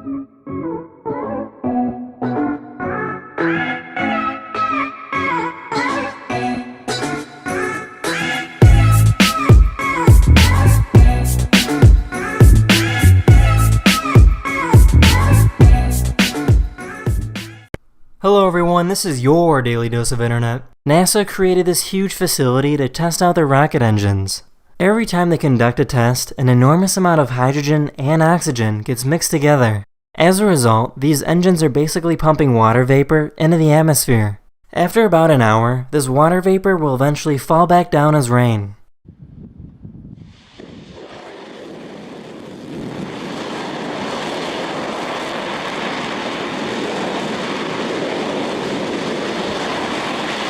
Hello everyone, this is your Daily Dose of Internet. NASA created this huge facility to test out their rocket engines. Every time they conduct a test, an enormous amount of hydrogen and oxygen gets mixed together. As a result, these engines are basically pumping water vapor into the atmosphere. After about an hour, this water vapor will eventually fall back down as rain.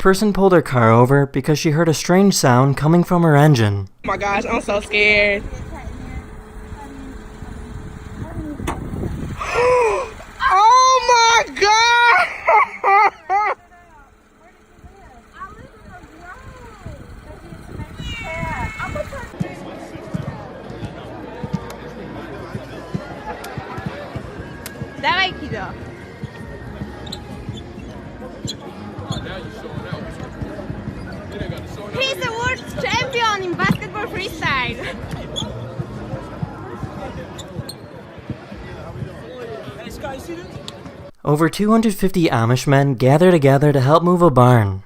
Person pulled her car over because she heard a strange sound coming from her engine. Oh my gosh, I'm so scared. Oh my god! Dawaj, Kido. He's the world champion in basketball freestyle. Over 250 Amish men gather together to help move a barn.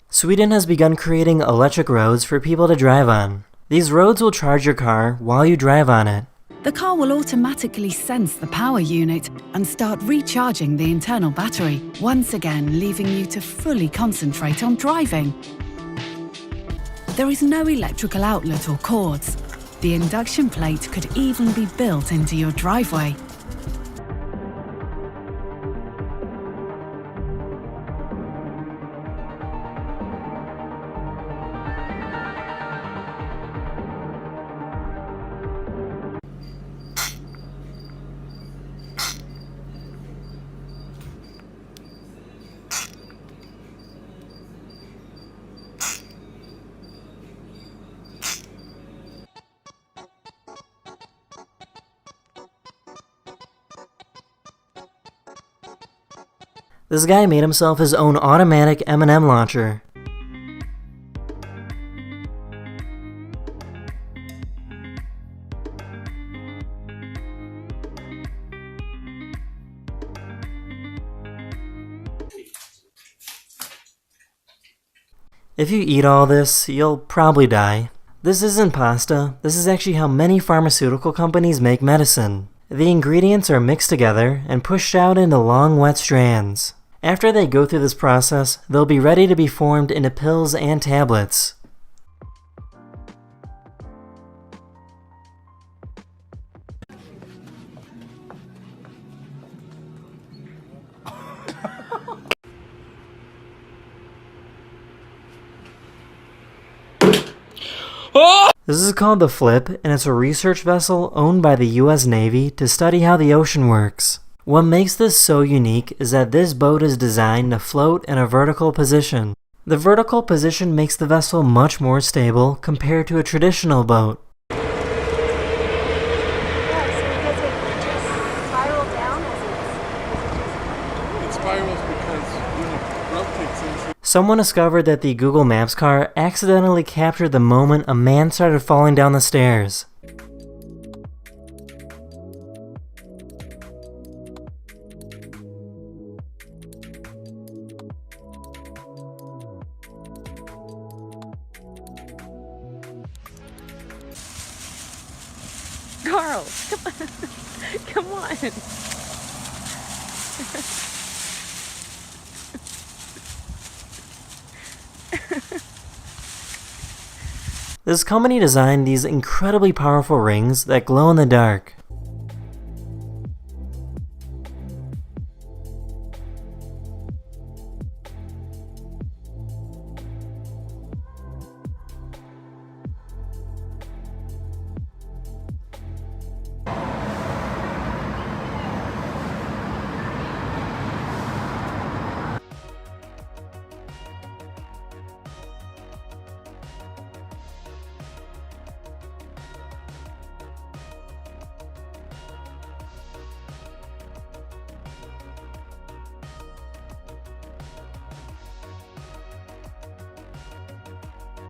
Sweden has begun creating electric roads for people to drive on. These roads will charge your car while you drive on it. The car will automatically sense the power unit and start recharging the internal battery, once again leaving you to fully concentrate on driving. There is no electrical outlet or cords. The induction plate could even be built into your driveway. This guy made himself his own automatic M&M launcher. If you eat all this, you'll probably die. This isn't pasta, this is actually how many pharmaceutical companies make medicine. The ingredients are mixed together and pushed out into long wet strands. After they go through this process, they'll be ready to be formed into pills and tablets. This is called the Flip, and it's a research vessel owned by the US Navy to study how the ocean works. What makes this so unique is that this boat is designed to float in a vertical position. The vertical position makes the vessel much more stable compared to a traditional boat. Someone discovered that the Google Maps car accidentally captured the moment a man started falling down the stairs. Carl, come on. This company designed these incredibly powerful rings that glow in the dark.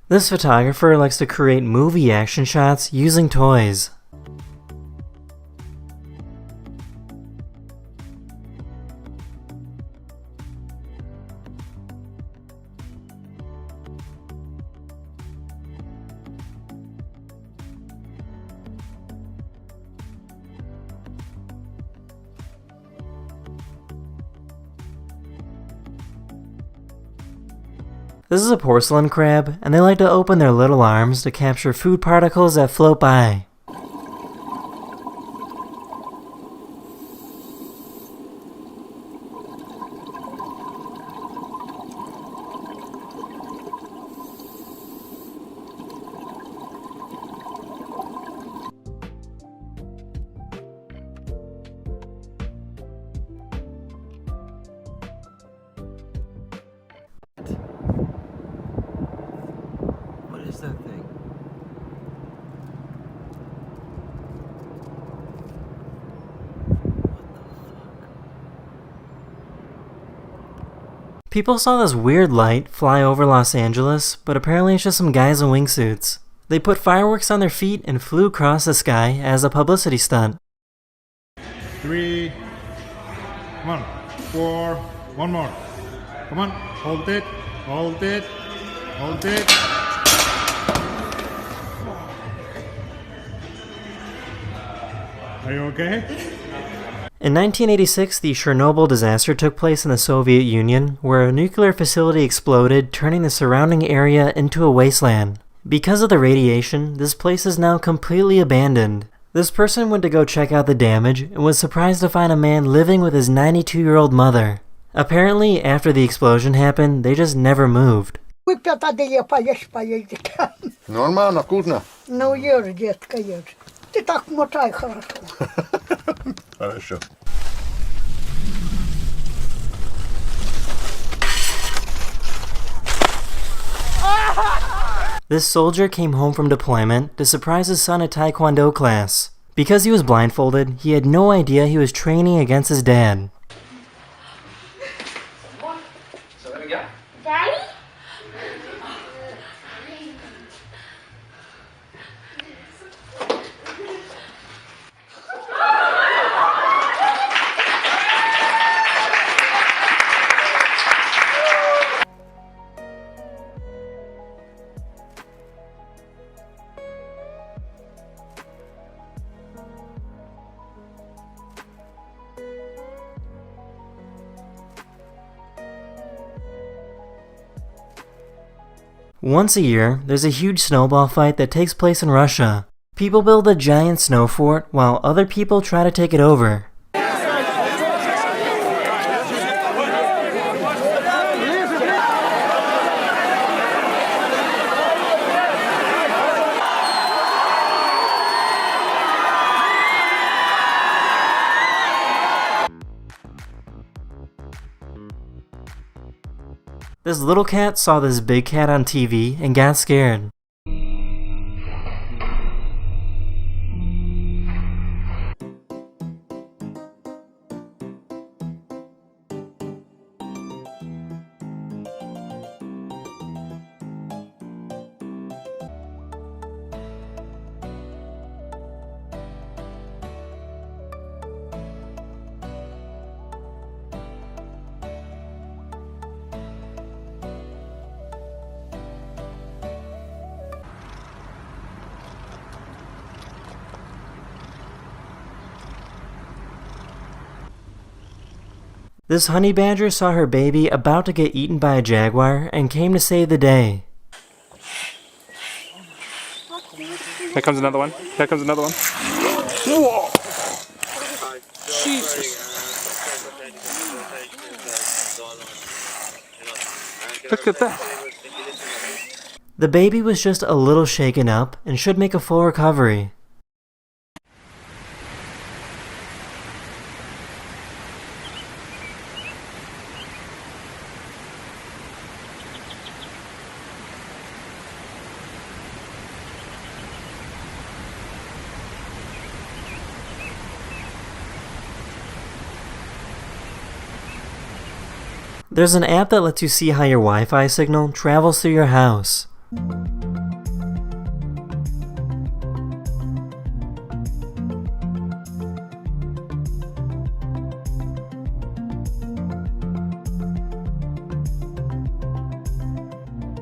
This photographer likes to create movie action shots using toys. This is a porcelain crab, and they like to open their little arms to capture food particles that float by. What is that thing? People saw this weird light fly over Los Angeles, but apparently it's just some guys in wingsuits. They put fireworks on their feet and flew across the sky as a publicity stunt. 3, 1, 4, one more. Come on, hold it, hold it, hold it. Are you okay? In 1986, the Chernobyl disaster took place in the Soviet Union, where a nuclear facility exploded, turning the surrounding area into a wasteland. Because of the radiation, this place is now completely abandoned. This person went to go check out the damage and was surprised to find a man living with his 92-year-old mother. Apparently, after the explosion happened, they just never moved. Нормально, вкусно. Ну, ешь, детка, ешь. Ты так мотай хорошо. Хорошо. This soldier came home from deployment to surprise his son at Taekwondo class. Because he was blindfolded, he had no idea he was training against his dad. Daddy? Once a year, there's a huge snowball fight that takes place in Russia. People build a giant snow fort while other people try to take it over. This little cat saw this big cat on TV and got scared. This honey badger saw her baby about to get eaten by a jaguar and came to save the day. Here comes another one. Here comes another one. Whoa! Jesus. Look at that. The baby was just a little shaken up and should make a full recovery. There's an app that lets you see how your Wi-Fi signal travels through your house.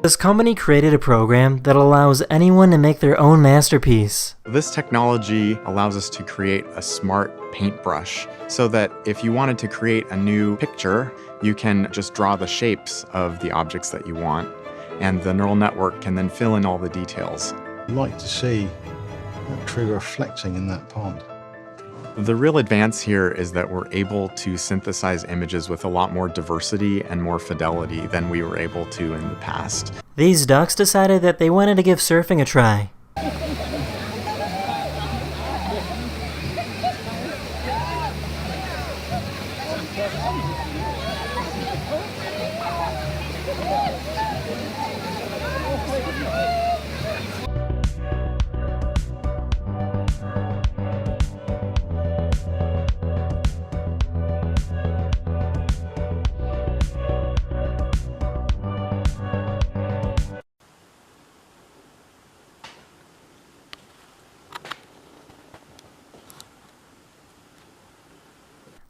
This company created a program that allows anyone to make their own masterpiece. This technology allows us to create a smart paintbrush so that if you wanted to create a new picture, you can just draw the shapes of the objects that you want, and the neural network can then fill in all the details. I'd like to see that tree reflecting in that pond. The real advance here is that we're able to synthesize images with a lot more diversity and more fidelity than we were able to in the past. These ducks decided that they wanted to give surfing a try.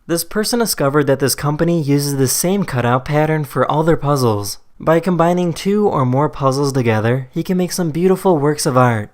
This person discovered that this company uses the same cutout pattern for all their puzzles. By combining 2 or more puzzles together, he can make some beautiful works of art.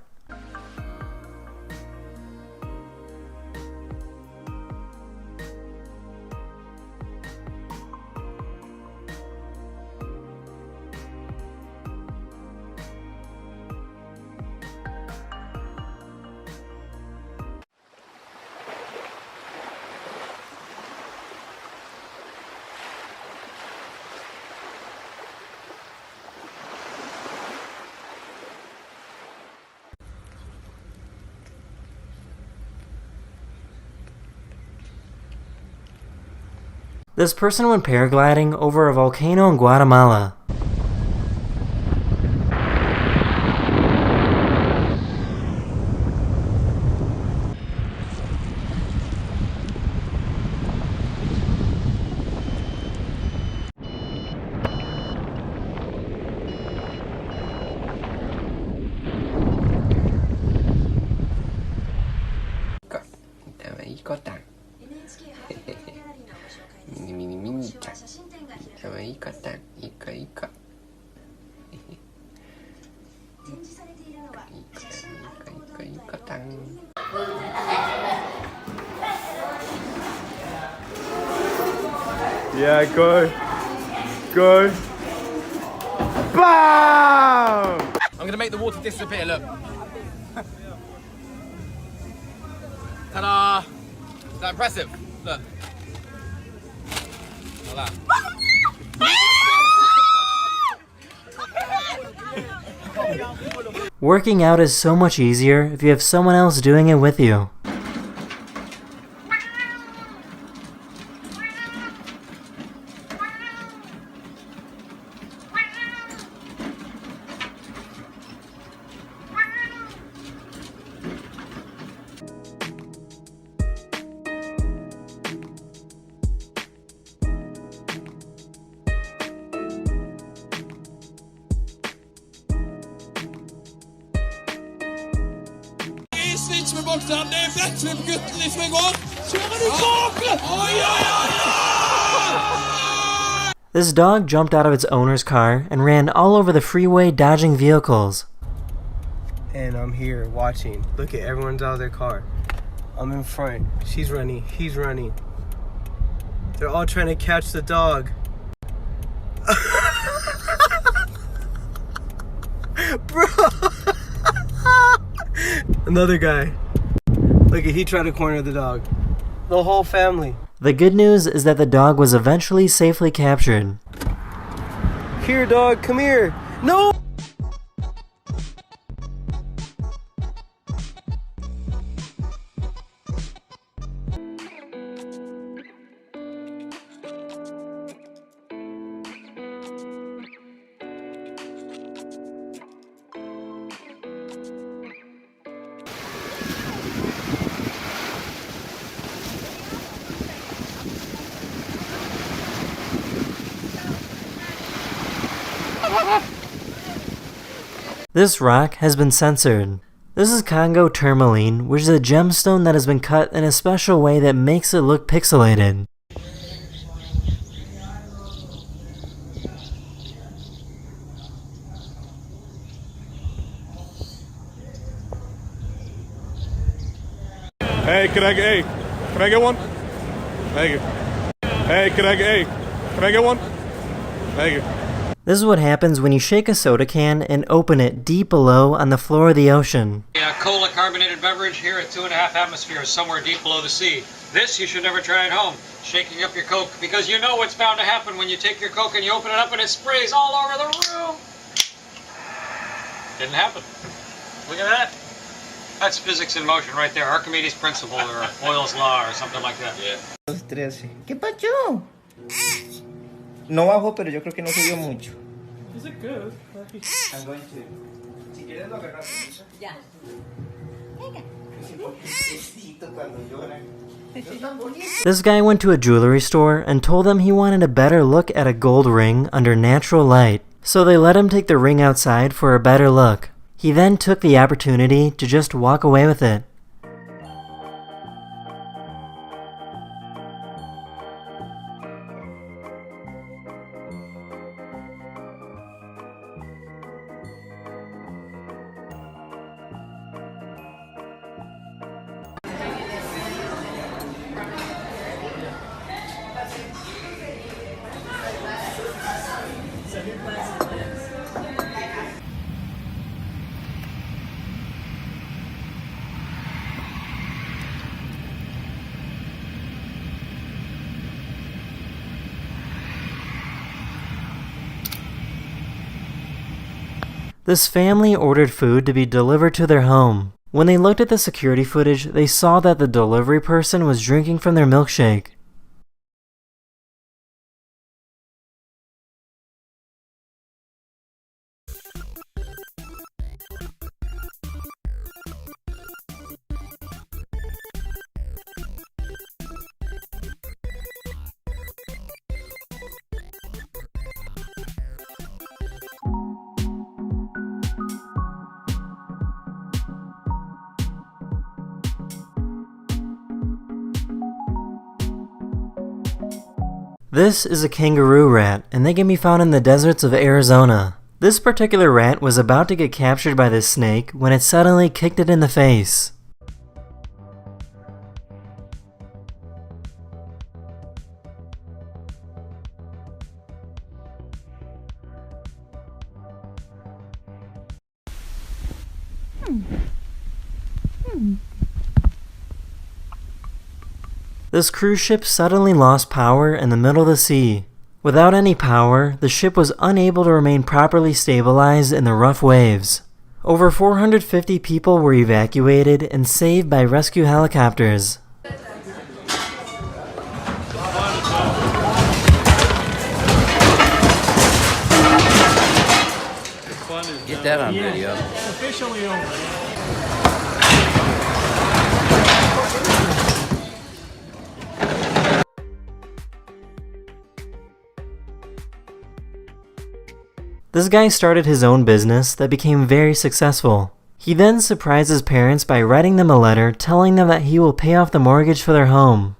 This person went paragliding over a volcano in Guatemala. Yeah, go. Go. BAM! I'm gonna make the water disappear, look. Ta-da! Is that impressive? Look. Like that. Working out is so much easier if you have someone else doing it with you. Snitch med baksiden, det backflip-gutten ifra i går. Kjører du baklet? Oi, oi, oi! This dog jumped out of its owner's car and ran all over the freeway dodging vehicles. And I'm here watching. Look at everyone's out of their car. I'm in front. She's running. He's running. They're all trying to catch the dog. Bro! Another guy. Look at, he tried to corner the dog. The whole family. The good news is that the dog was eventually safely captured. Here, dog, come here. No! This rock has been censored. This is Congo tourmaline, which is a gemstone that has been cut in a special way that makes it look pixelated. Hey, can I get one? Thank you. Hey, can I get one? Thank you. This is what happens when you shake a soda can and open it deep below on the floor of the ocean. Cola carbonated beverage here at 2.5 atmospheres, somewhere deep below the sea. This you should never try at home, shaking up your Coke, because you know what's bound to happen when you take your Coke and you open it up and it sprays all over the room. Didn't happen. Look at that. That's physics in motion right there, Archimedes' principle or Boyle's law or something like that. Yeah. 13. ¿Qué pasó? No bajó, pero yo creo que no subió mucho. Is it good? I'm going to. Si quieres lo agarras. Ya. This guy went to a jewelry store and told them he wanted a better look at a gold ring under natural light, so they let him take the ring outside for a better look. He then took the opportunity to just walk away with it. This family ordered food to be delivered to their home. When they looked at the security footage, they saw that the delivery person was drinking from their milkshake. This is a kangaroo rat, and they can be found in the deserts of Arizona. This particular rat was about to get captured by this snake when it suddenly kicked it in the face. This cruise ship suddenly lost power in the middle of the sea. Without any power, the ship was unable to remain properly stabilized in the rough waves. Over 450 people were evacuated and saved by rescue helicopters. Get that on video. It's officially over. This guy started his own business that became very successful. He then surprised his parents by writing them a letter telling them that he will pay off the mortgage for their home.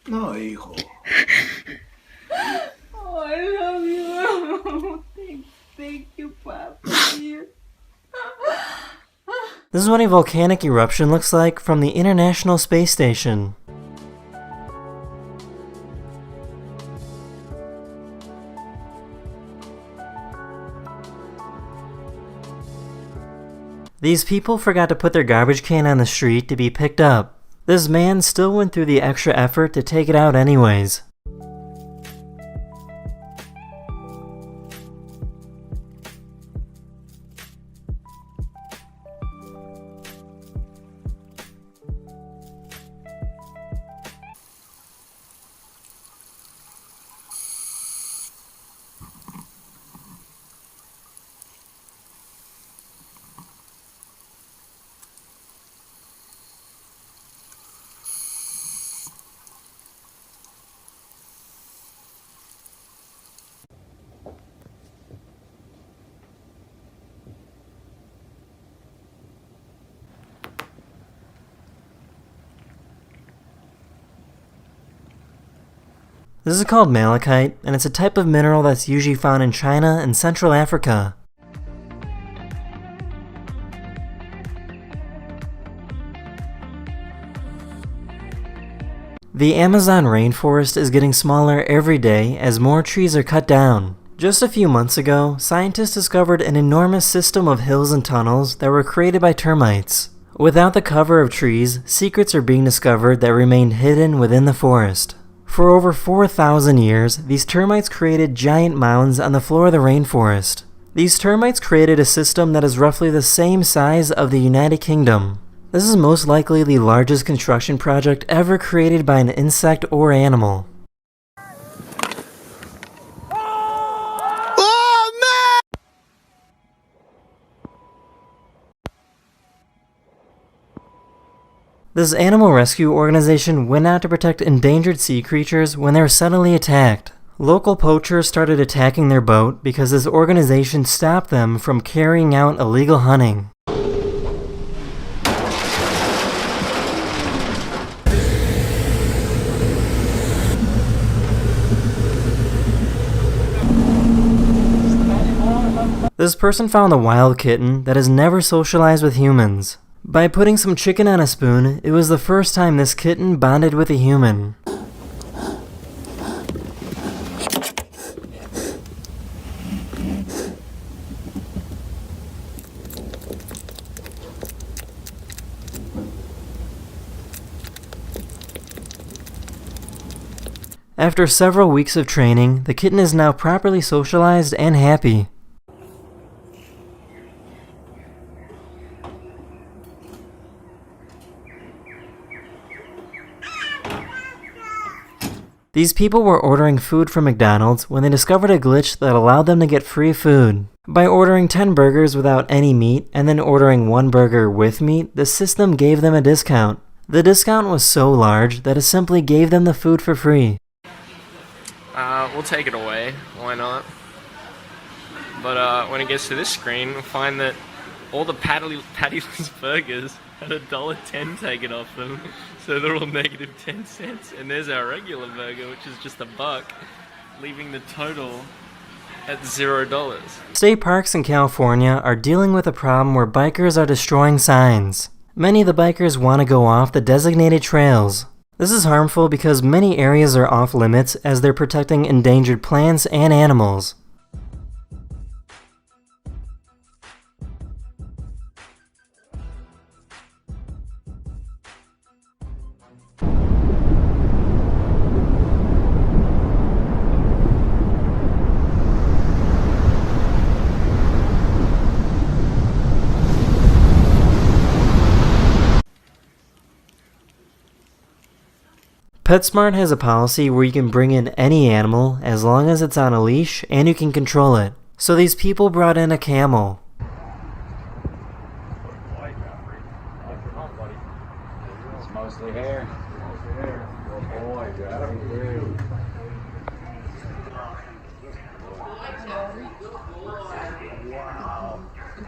No, hijo. Oh, I love you. Thank you, Papa. This is what a volcanic eruption looks like from the International Space Station. These people forgot to put their garbage can on the street to be picked up. This man still went through the extra effort to take it out anyways. This is called malachite, and it's a type of mineral that's usually found in China and Central Africa. The Amazon rainforest is getting smaller every day as more trees are cut down. Just a few months ago, scientists discovered an enormous system of hills and tunnels that were created by termites. Without the cover of trees, secrets are being discovered that remained hidden within the forest. For over 4,000 years, these termites created giant mounds on the floor of the rainforest. These termites created a system that is roughly the same size of the United Kingdom. This is most likely the largest construction project ever created by an insect or animal. This animal rescue organization went out to protect endangered sea creatures when they were suddenly attacked. Local poachers started attacking their boat because this organization stopped them from carrying out illegal hunting. This person found a wild kitten that has never socialized with humans. By putting some chicken on a spoon, it was the first time this kitten bonded with a human. After several weeks of training, the kitten is now properly socialized and happy. These people were ordering food from McDonald's when they discovered a glitch that allowed them to get free food. By ordering 10 burgers without any meat and then ordering 1 burger with meat, the system gave them a discount. The discount was so large that it simply gave them the food for free. We'll take it away, why not? But when it gets to this screen, we'll find that all the pattyless burgers had $1.10 taken off them, so they're all negative 10 cents. And there's our regular burger, which is just $1, leaving the total at $0. State parks in California are dealing with a problem where bikers are destroying signs. Many of the bikers want to go off the designated trails. This is harmful because many areas are off limits as they're protecting endangered plants and animals. PetSmart has a policy where you can bring in any animal as long as it's on a leash and you can control it. So these people brought in a camel. It's mostly hair. Oh boy, got him through.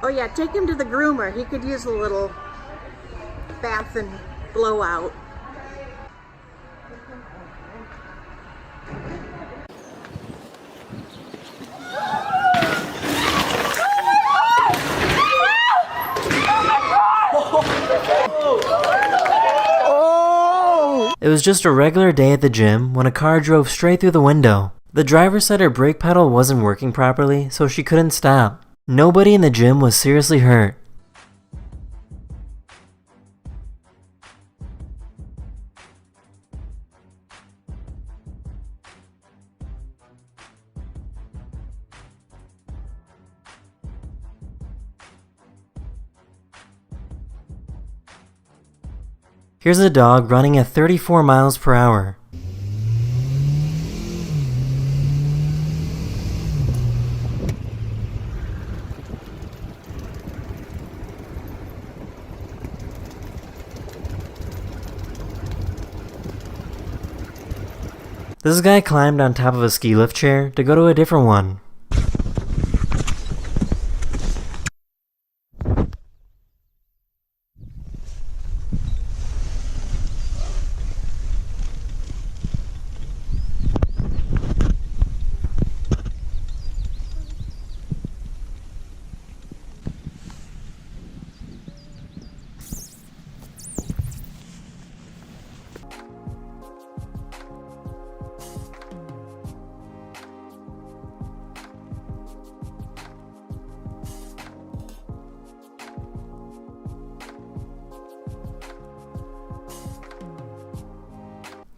Oh yeah, take him to the groomer. He could use a little bath and blowout. It was just a regular day at the gym when a car drove straight through the window. The driver said her brake pedal wasn't working properly, so she couldn't stop. Nobody in the gym was seriously hurt. Here's a dog running at 34 miles per hour. This guy climbed on top of a ski lift chair to go to a different one.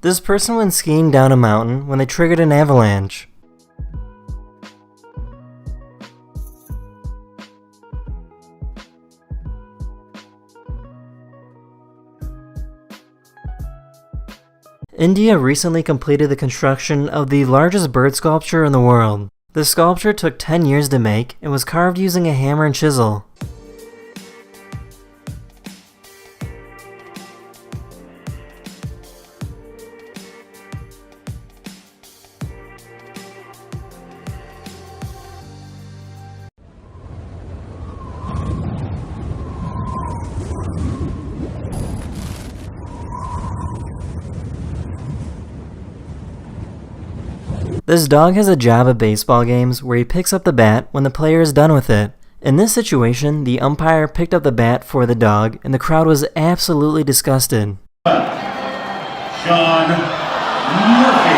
This person went skiing down a mountain when they triggered an avalanche. India recently completed the construction of the largest bird sculpture in the world. The sculpture took 10 years to make and was carved using a hammer and chisel. This dog has a job at baseball games where he picks up the bat when the player is done with it. In this situation, the umpire picked up the bat for the dog and the crowd was absolutely disgusted. Sean Murphy.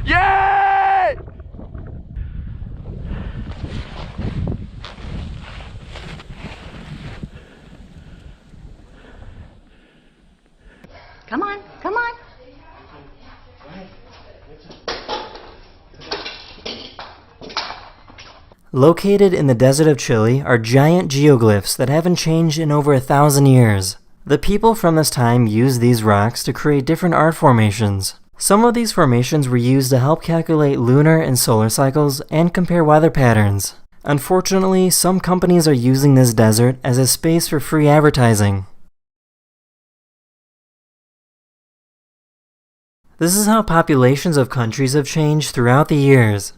Yay! Come on, come on. Located in the desert of Chile are giant geoglyphs that haven't changed in over 1,000 years. The people from this time used these rocks to create different art formations. Some of these formations were used to help calculate lunar and solar cycles and compare weather patterns. Unfortunately, some companies are using this desert as a space for free advertising. This is how populations of countries have changed throughout the years.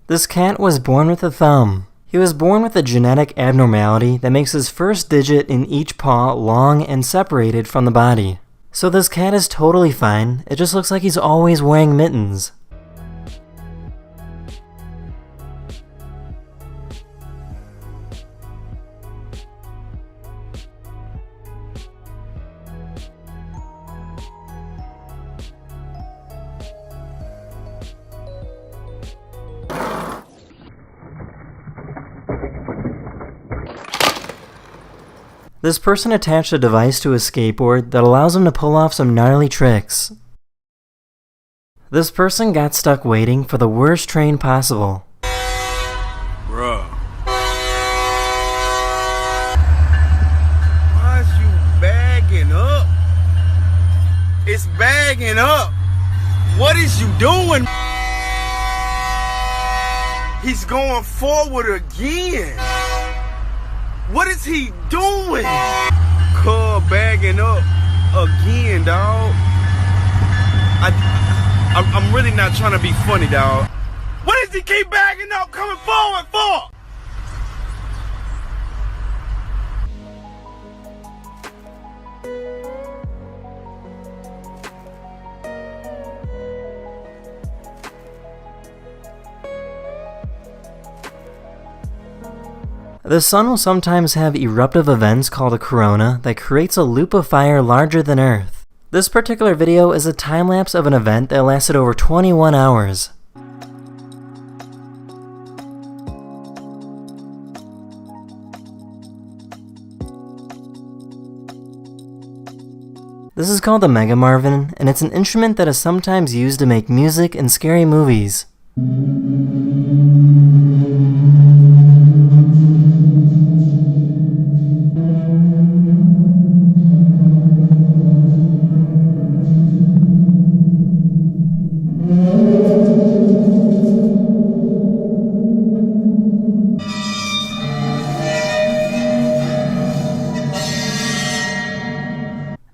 This cat was born with a thumb. He was born with a genetic abnormality that makes his first digit in each paw long and separated from the body. So this cat is totally fine, it just looks like he's always wearing mittens. This person attached a device to his skateboard that allows him to pull off some gnarly tricks. This person got stuck waiting for the worst train possible. Bruh. Why is you bagging up? It's bagging up. What is you doing? He's going forward again. What is he doing? Cub bagging up again, dog. I'm really not trying to be funny, dog. What does he keep bagging up coming forward for? The sun will sometimes have eruptive events called a corona that creates a loop of fire larger than Earth. This particular video is a time-lapse of an event that lasted over 21 hours. This is called the Megamarvin, and it's an instrument that is sometimes used to make music in scary movies.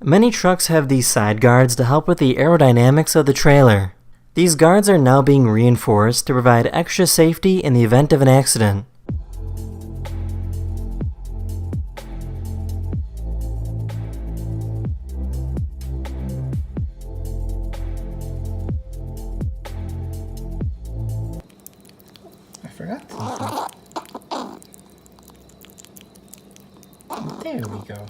Many trucks have these side guards to help with the aerodynamics of the trailer. These guards are now being reinforced to provide extra safety in the event of an accident. I forgot something. There we go.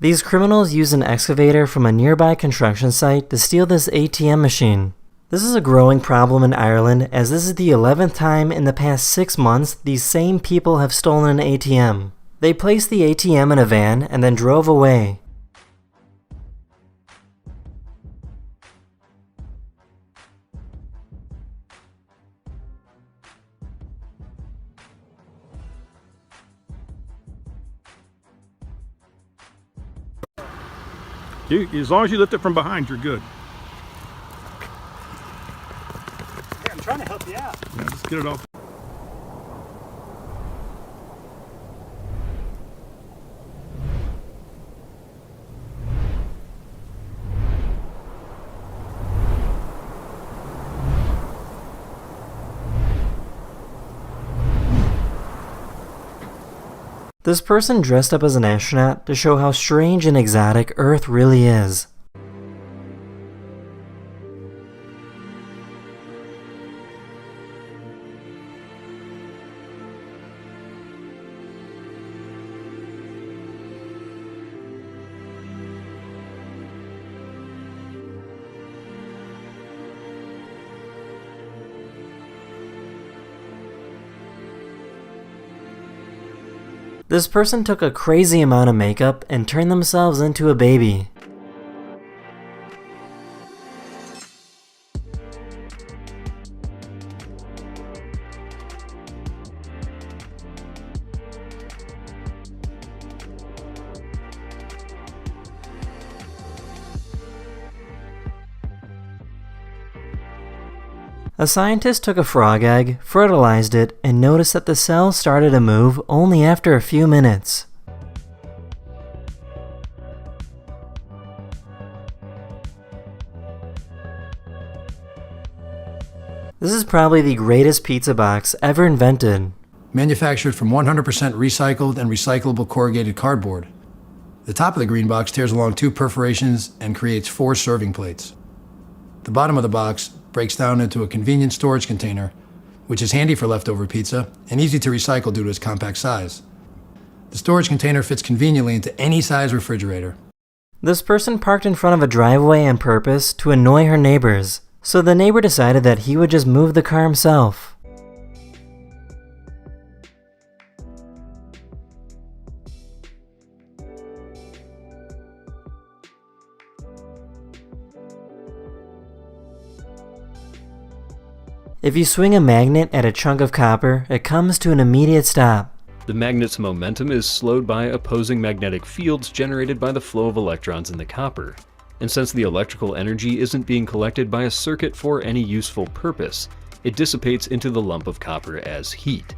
These criminals use an excavator from a nearby construction site to steal this ATM machine. This is a growing problem in Ireland, as this is the 11th time in the past 6 months these same people have stolen an ATM. They placed the ATM in a van and then drove away. As long as you lift it from behind, you're good. Yeah, I'm trying to help you out. Yeah, just get it off. This person dressed up as an astronaut to show how strange and exotic Earth really is. This person took a crazy amount of makeup and turned themselves into a baby. A scientist took a frog egg, fertilized it, and noticed that the cells started to move only after a few minutes. This is probably the greatest pizza box ever invented. Manufactured from 100% recycled and recyclable corrugated cardboard. The top of the green box tears along 2 perforations and creates 4 serving plates. The bottom of the box breaks down into a convenient storage container, which is handy for leftover pizza and easy to recycle due to its compact size. The storage container fits conveniently into any size refrigerator. This person parked in front of a driveway on purpose to annoy her neighbors, so the neighbor decided that he would just move the car himself. If you swing a magnet at a chunk of copper, it comes to an immediate stop. The magnet's momentum is slowed by opposing magnetic fields generated by the flow of electrons in the copper. And since the electrical energy isn't being collected by a circuit for any useful purpose, it dissipates into the lump of copper as heat.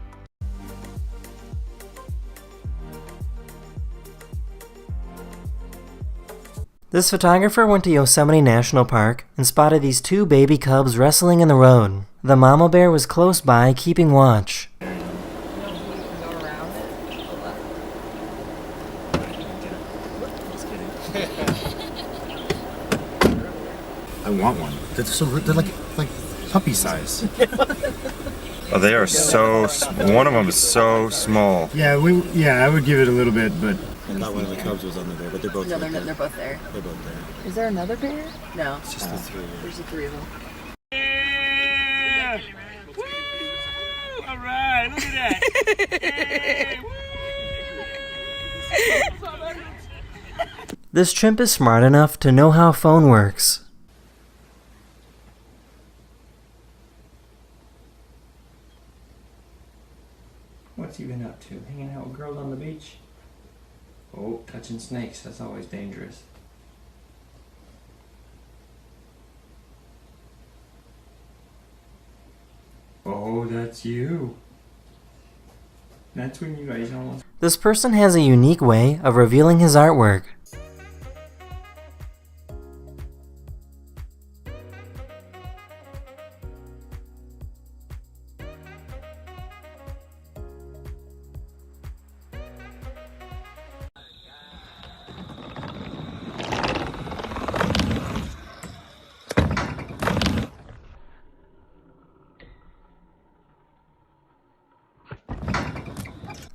This photographer went to Yosemite National Park and spotted these 2 baby cubs wrestling in the road. The mama bear was close by, keeping watch. I want one. They're like puppy size. Oh, they are so. One of them is so small. Yeah, I would give it a little bit, but I thought one of the cubs was under there, but they're both. No, right there. they're both there. They're both there. Is there another bear? No. It's just the 3 of them. There's the 3 of them. Yeah! Woo! All right, look at that. Hey, woo! This chimp is smart enough to know how a phone works. What's he been up to? Hanging out with girls on the beach? Oh, touching snakes. That's always dangerous. Oh, that's you. That's when you guys almost... This person has a unique way of revealing his artwork.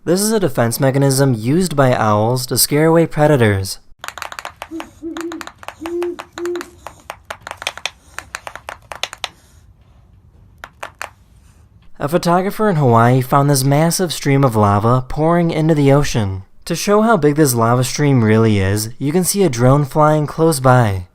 This is a defense mechanism used by owls to scare away predators. A photographer in Hawaii found this massive stream of lava pouring into the ocean. To show how big this lava stream really is, you can see a drone flying close by.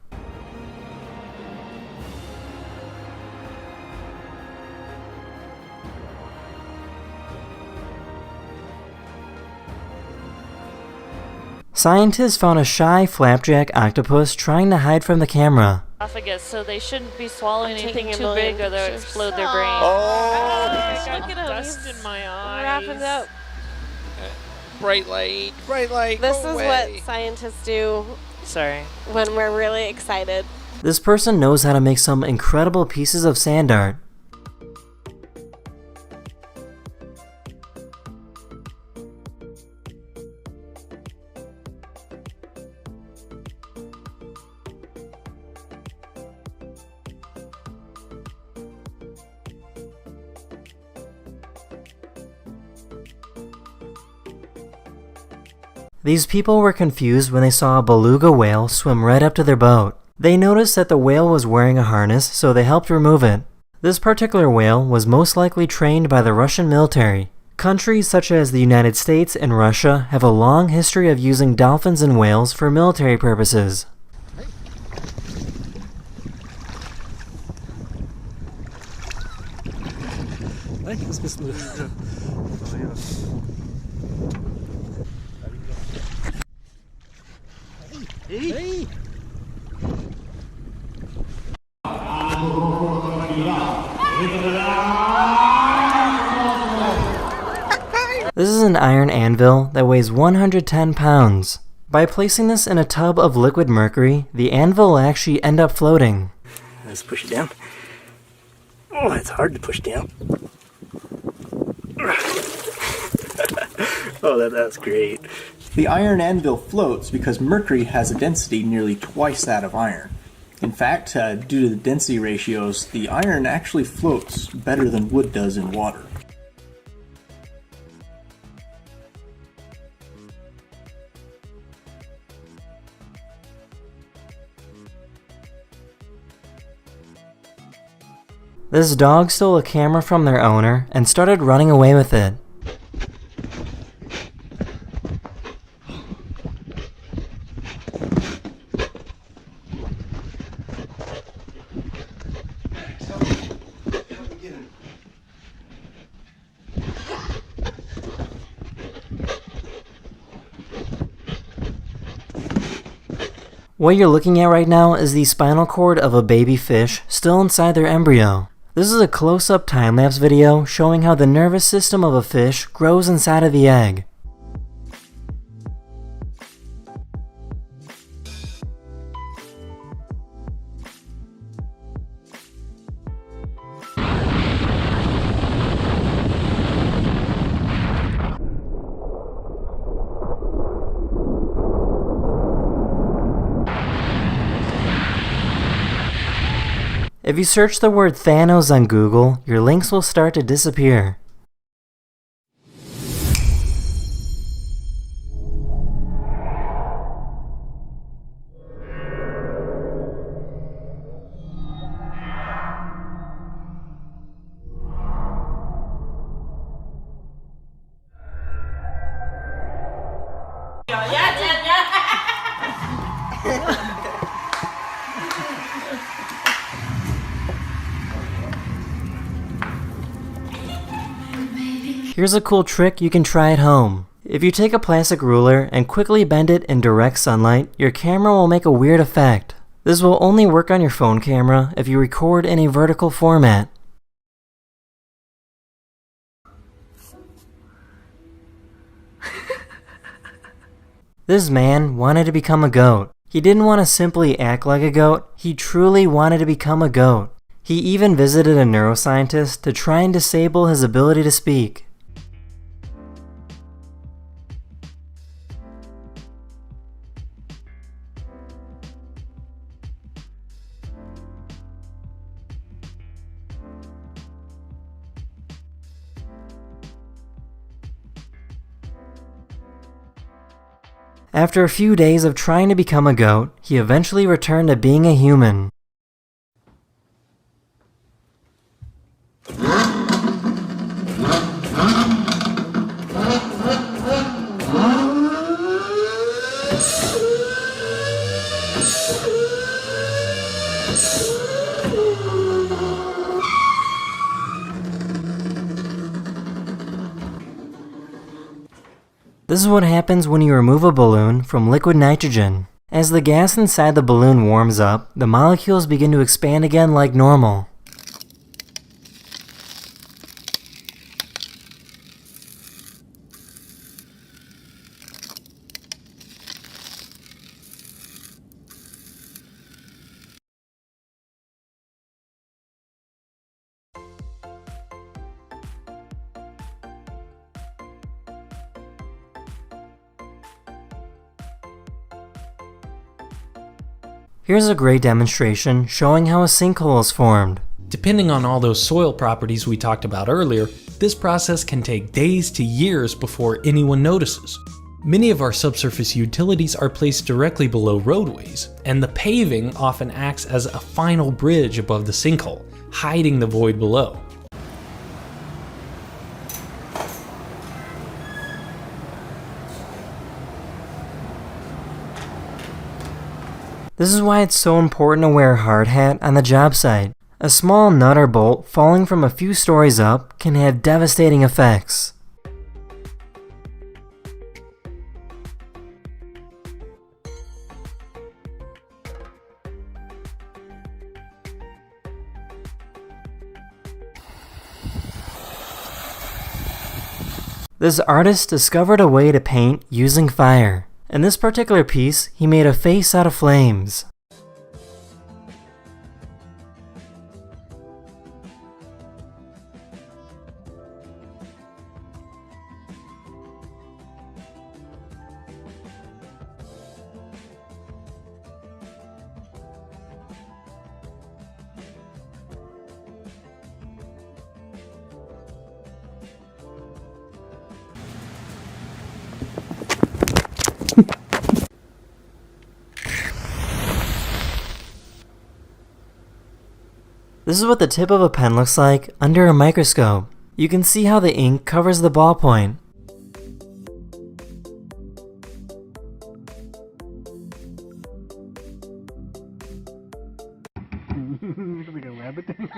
Scientists found a shy flapjack octopus trying to hide from the camera. Esophagus, so they shouldn't be swallowing anything too million big or they'll pictures. explode their brain. Oh, look at dust in my eyes. Wrapping up. Bright light, bright light. This go is away. what scientists do Sorry. when we're really excited. This person knows how to make some incredible pieces of sand art. These people were confused when they saw a beluga whale swim right up to their boat. They noticed that the whale was wearing a harness, so they helped remove it. This particular whale was most likely trained by the Russian military. Countries such as the United States and Russia have a long history of using dolphins and whales for military purposes. Hey! This is an iron anvil that weighs 110 pounds. By placing this in a tub of liquid mercury, the anvil will actually end up floating. Let's push it down. Oh, it's hard to push down. Oh, that's great. The iron anvil floats because mercury has a density nearly twice that of iron. In fact, due to the density ratios, the iron actually floats better than wood does in water. This dog stole a camera from their owner and started running away with it. What you're looking at right now is the spinal cord of a baby fish still inside their embryo. This is a close-up time-lapse video showing how the nervous system of a fish grows inside of the egg. If you search the word Thanos on Google, your links will start to disappear. Here's a cool trick you can try at home. If you take a plastic ruler and quickly bend it in direct sunlight, your camera will make a weird effect. This will only work on your phone camera if you record in a vertical format. This man wanted to become a goat. He didn't want to simply act like a goat, he truly wanted to become a goat. He even visited a neuroscientist to try and disable his ability to speak. After a few days of trying to become a goat, he eventually returned to being a human. This is what happens when you remove a balloon from liquid nitrogen. As the gas inside the balloon warms up, the molecules begin to expand again like normal. Here's a great demonstration showing how a sinkhole is formed. Depending on all those soil properties we talked about earlier, this process can take days to years before anyone notices. Many of our subsurface utilities are placed directly below roadways, and the paving often acts as a final bridge above the sinkhole, hiding the void below. This is why it's so important to wear a hard hat on the job site. A small nut or bolt falling from a few stories up can have devastating effects. This artist discovered a way to paint using fire. In this particular piece, he made a face out of flames. This is what the tip of a pen looks like under a microscope. You can see how the ink covers the ballpoint. Like a rabbit thing.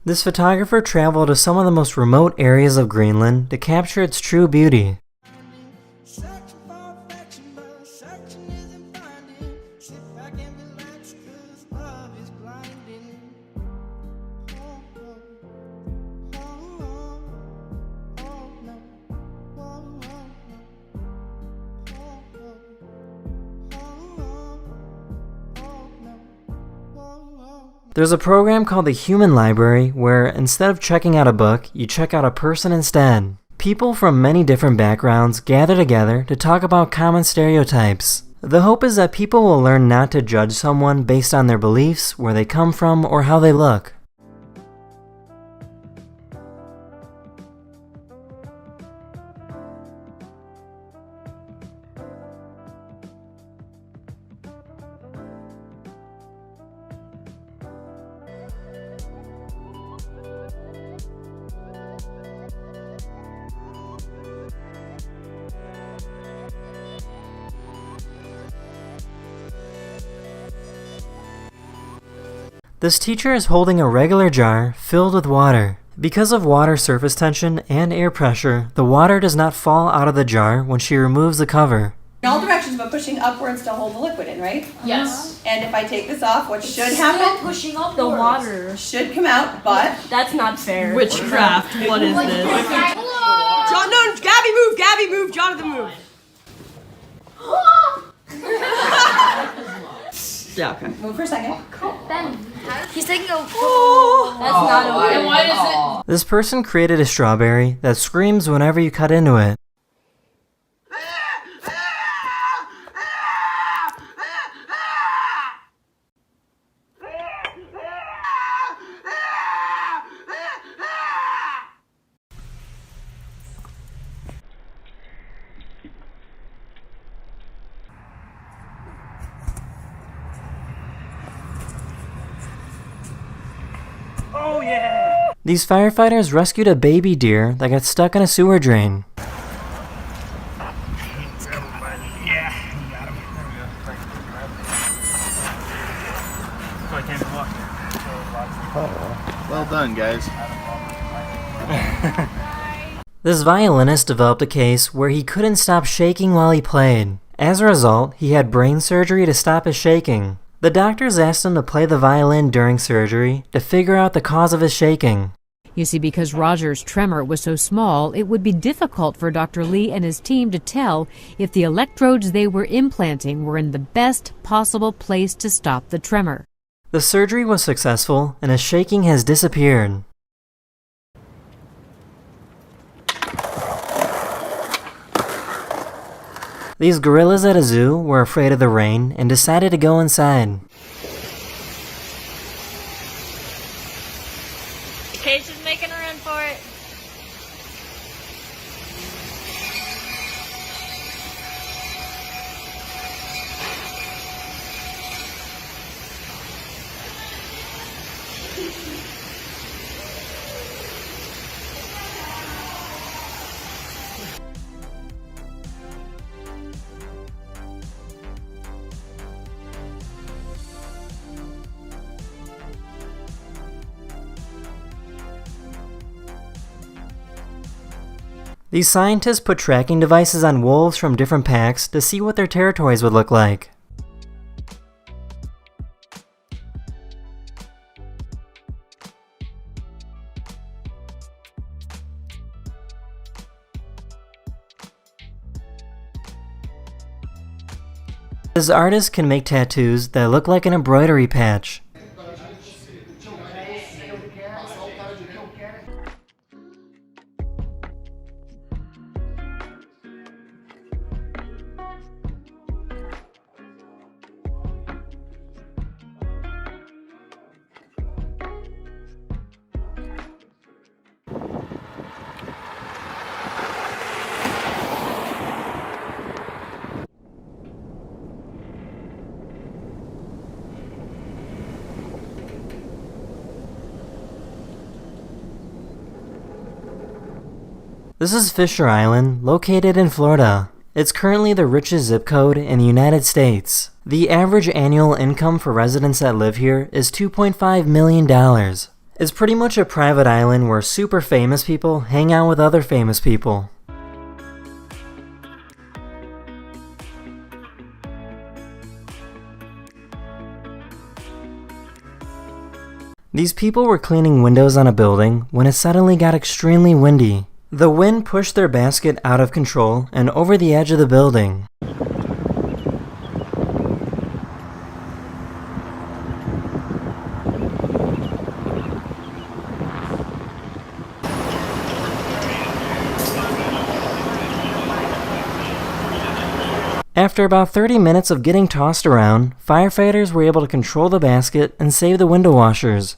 This photographer traveled to some of the most remote areas of Greenland to capture its true beauty. There's a program called the Human Library where, instead of checking out a book, you check out a person instead. People from many different backgrounds gather together to talk about common stereotypes. The hope is that people will learn not to judge someone based on their beliefs, where they come from, or how they look. This teacher is holding a regular jar filled with water. Because of water surface tension and air pressure, the water does not fall out of the jar when she removes the cover. In all directions, but pushing upwards to hold the liquid in, right? Yes. And if I take this off, what should happen? Pushing up the water. Should come out, but That's not fair. Witchcraft. What is this? John, no, Gabby move, Jonathan move. Yeah, okay. move for a second. He's taking a. That's not okay. And why is it? This person created a strawberry that screams whenever you cut into it. Oh yeah! These firefighters rescued a baby deer that got stuck in a sewer drain. Well done, guys. This violinist developed a case where he couldn't stop shaking while he played. As a result, he had brain surgery to stop his shaking. The doctors asked him to play the violin during surgery to figure out the cause of his shaking. You see, because Roger's tremor was so small, it would be difficult for Dr. Lee and his team to tell if the electrodes they were implanting were in the best possible place to stop the tremor. The surgery was successful and his shaking has disappeared. These gorillas at a zoo were afraid of the rain and decided to go inside. Cage is making a run for it. These scientists put tracking devices on wolves from different packs to see what their territories would look like. This artist can make tattoos that look like an embroidery patch. This is Fisher Island, located in Florida. It's currently the richest zip code in the United States. The average annual income for residents that live here is $2.5 million. It's pretty much a private island where super famous people hang out with other famous people. These people were cleaning windows on a building when it suddenly got extremely windy. The wind pushed their basket out of control and over the edge of the building. After about 30 minutes of getting tossed around, firefighters were able to control the basket and save the window washers.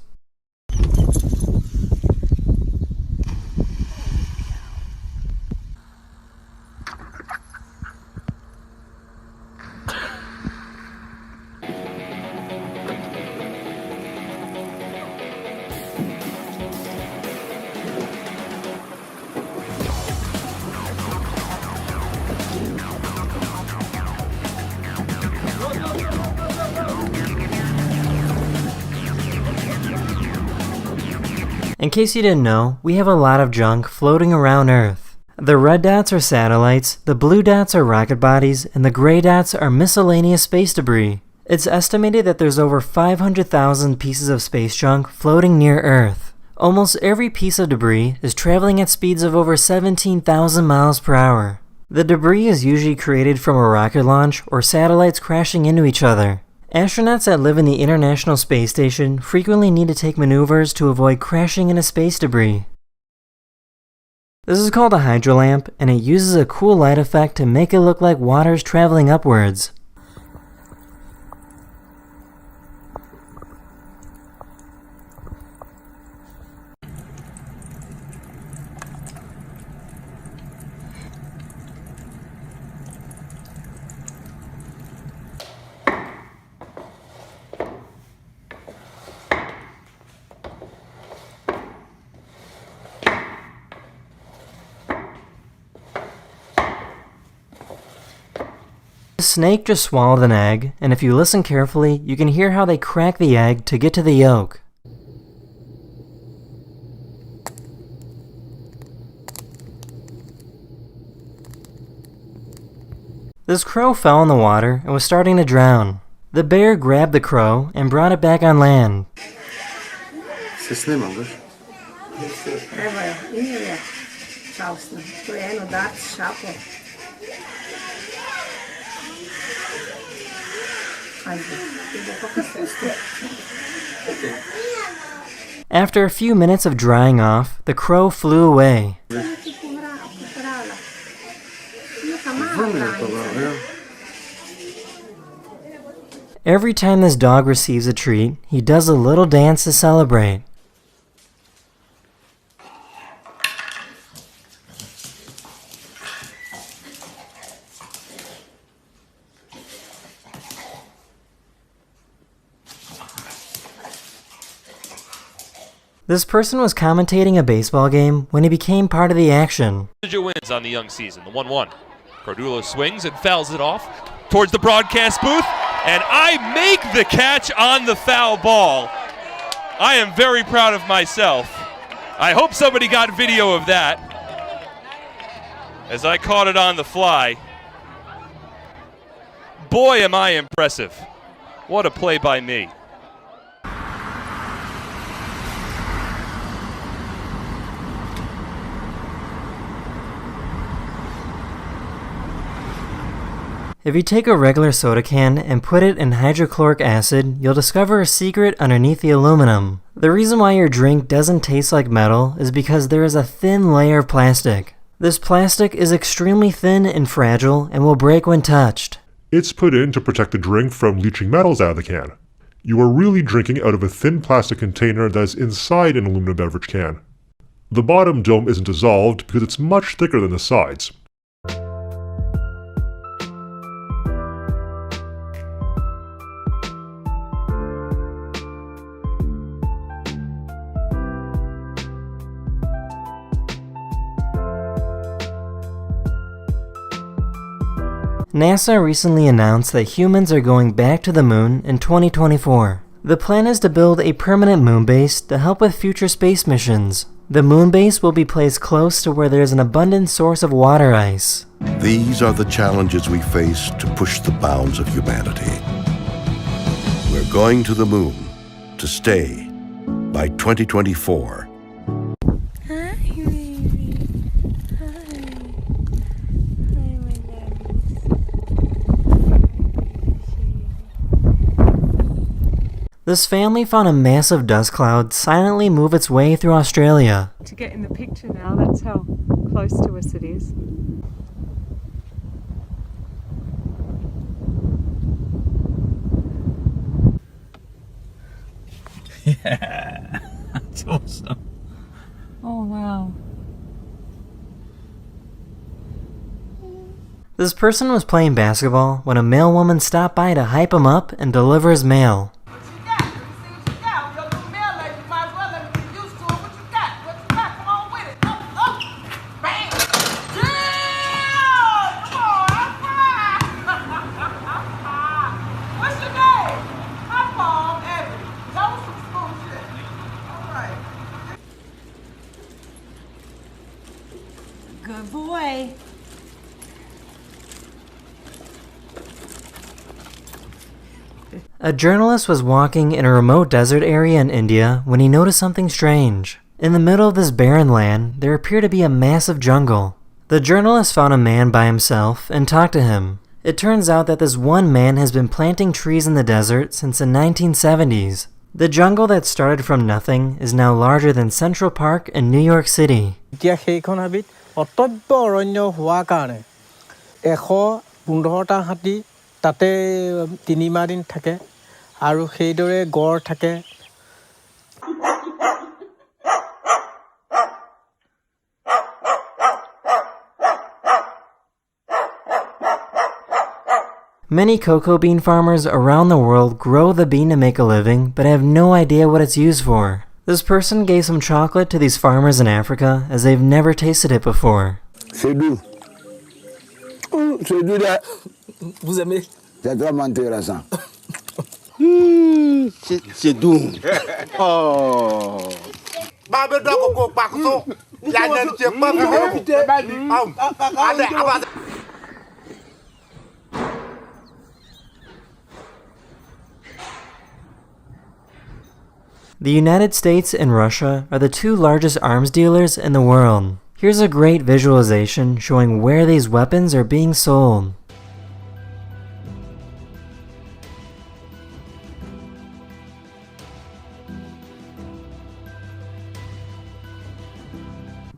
In case you didn't know, we have a lot of junk floating around Earth. The red dots are satellites, the blue dots are rocket bodies, and the gray dots are miscellaneous space debris. It's estimated that there's over 500,000 pieces of space junk floating near Earth. Almost every piece of debris is traveling at speeds of over 17,000 miles per hour. The debris is usually created from a rocket launch or satellites crashing into each other. Astronauts that live in the International Space Station frequently need to take maneuvers to avoid crashing into space debris. This is called a hydrolamp, and it uses a cool light effect to make it look like water's traveling upwards. The snake just swallowed an egg, and if you listen carefully, you can hear how they crack the egg to get to the yolk. This crow fell in the water and was starting to drown. The bear grabbed the crow and brought it back on land. After a few minutes of drying off, the crow flew away. Every time this dog receives a treat, he does a little dance to celebrate. This person was commentating a baseball game when he became part of the action. Wins on the young season, the 1-1. Cardulo swings and fouls it off towards the broadcast booth, and I make the catch on the foul ball. I am very proud of myself. I hope somebody got video of that, as I caught it on the fly. Boy, am I impressive. What a play by me. If you take a regular soda can and put it in hydrochloric acid, you'll discover a secret underneath the aluminum. The reason why your drink doesn't taste like metal is because there is a thin layer of plastic. This plastic is extremely thin and fragile and will break when touched. It's put in to protect the drink from leaching metals out of the can. You are really drinking out of a thin plastic container that is inside an aluminum beverage can. The bottom dome isn't dissolved because it's much thicker than the sides. NASA recently announced that humans are going back to the moon in 2024. The plan is to build a permanent moon base to help with future space missions. The moon base will be placed close to where there is an abundant source of water ice. These are the challenges we face to push the bounds of humanity. We're going to the moon to stay by 2024. This family found a massive dust cloud silently move its way through Australia. To get in the picture now, that's how close to us it is. Yeah, that's awesome. Oh wow. This person was playing basketball when a male woman stopped by to hype him up and deliver his mail. Good boy. A journalist was walking in a remote desert area in India when he noticed something strange. In the middle of this barren land, there appeared to be a massive jungle. The journalist found a man by himself and talked to him. It turns out that this one man has been planting trees in the desert since the 1970s. The jungle that started from nothing is now larger than Central Park in New York City. অত্যন্ত অৰণ্য হোৱাৰ কাৰণে 115টা হাতী তাতে 3 মাহ দিন থাকে আৰু সেইদৰে গড় থাকে। Many cocoa bean farmers around the world grow the bean to make a living, but have no idea what it's used for. This person gave some chocolate to these farmers in Africa as they've never tasted it before. C'est doux. C'est doux là. Vous aimez? C'est vraiment intéressant. C'est doux. Oh. The United States and Russia are the two largest arms dealers in the world. Here's a great visualization showing where these weapons are being sold.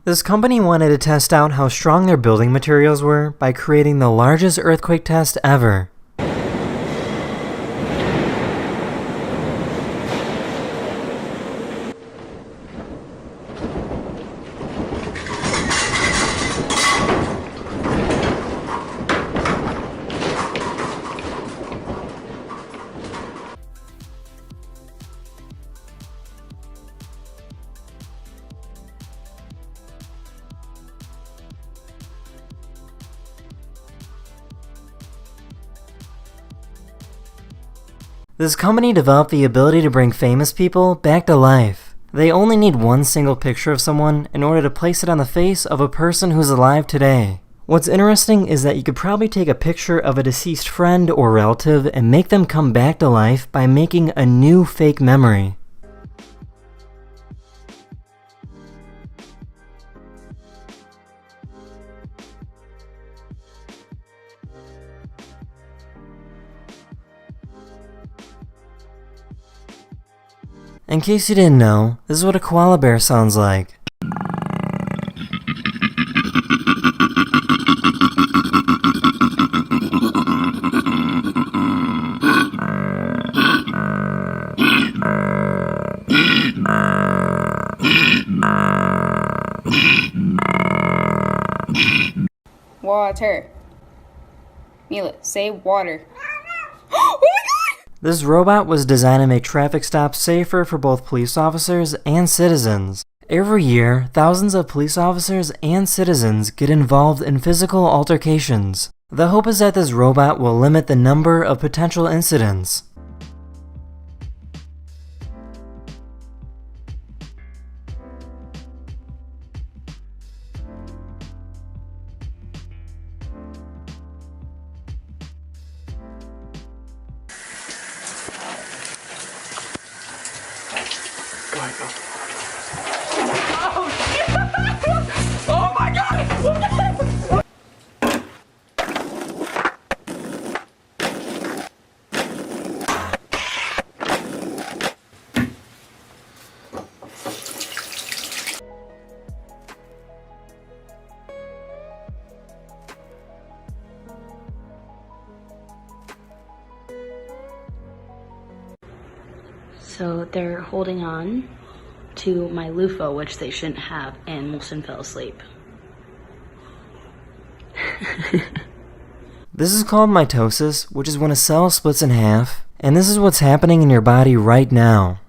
This company wanted to test out how strong their building materials were by creating the largest earthquake test ever. This company developed the ability to bring famous people back to life. They only need one single picture of someone in order to place it on the face of a person who's alive today. What's interesting is that you could probably take a picture of a deceased friend or relative and make them come back to life by making a new fake memory. In case you didn't know, this is what a koala bear sounds like. Water. Mila, say water. This robot was designed to make traffic stops safer for both police officers and citizens. Every year, thousands of police officers and citizens get involved in physical altercations. The hope is that this robot will limit the number of potential incidents. Oh my god! So they're holding on to my loofah, which they shouldn't have, and Wilson fell asleep. This is called mitosis, which is when a cell splits in half, and this is what's happening in your body right now.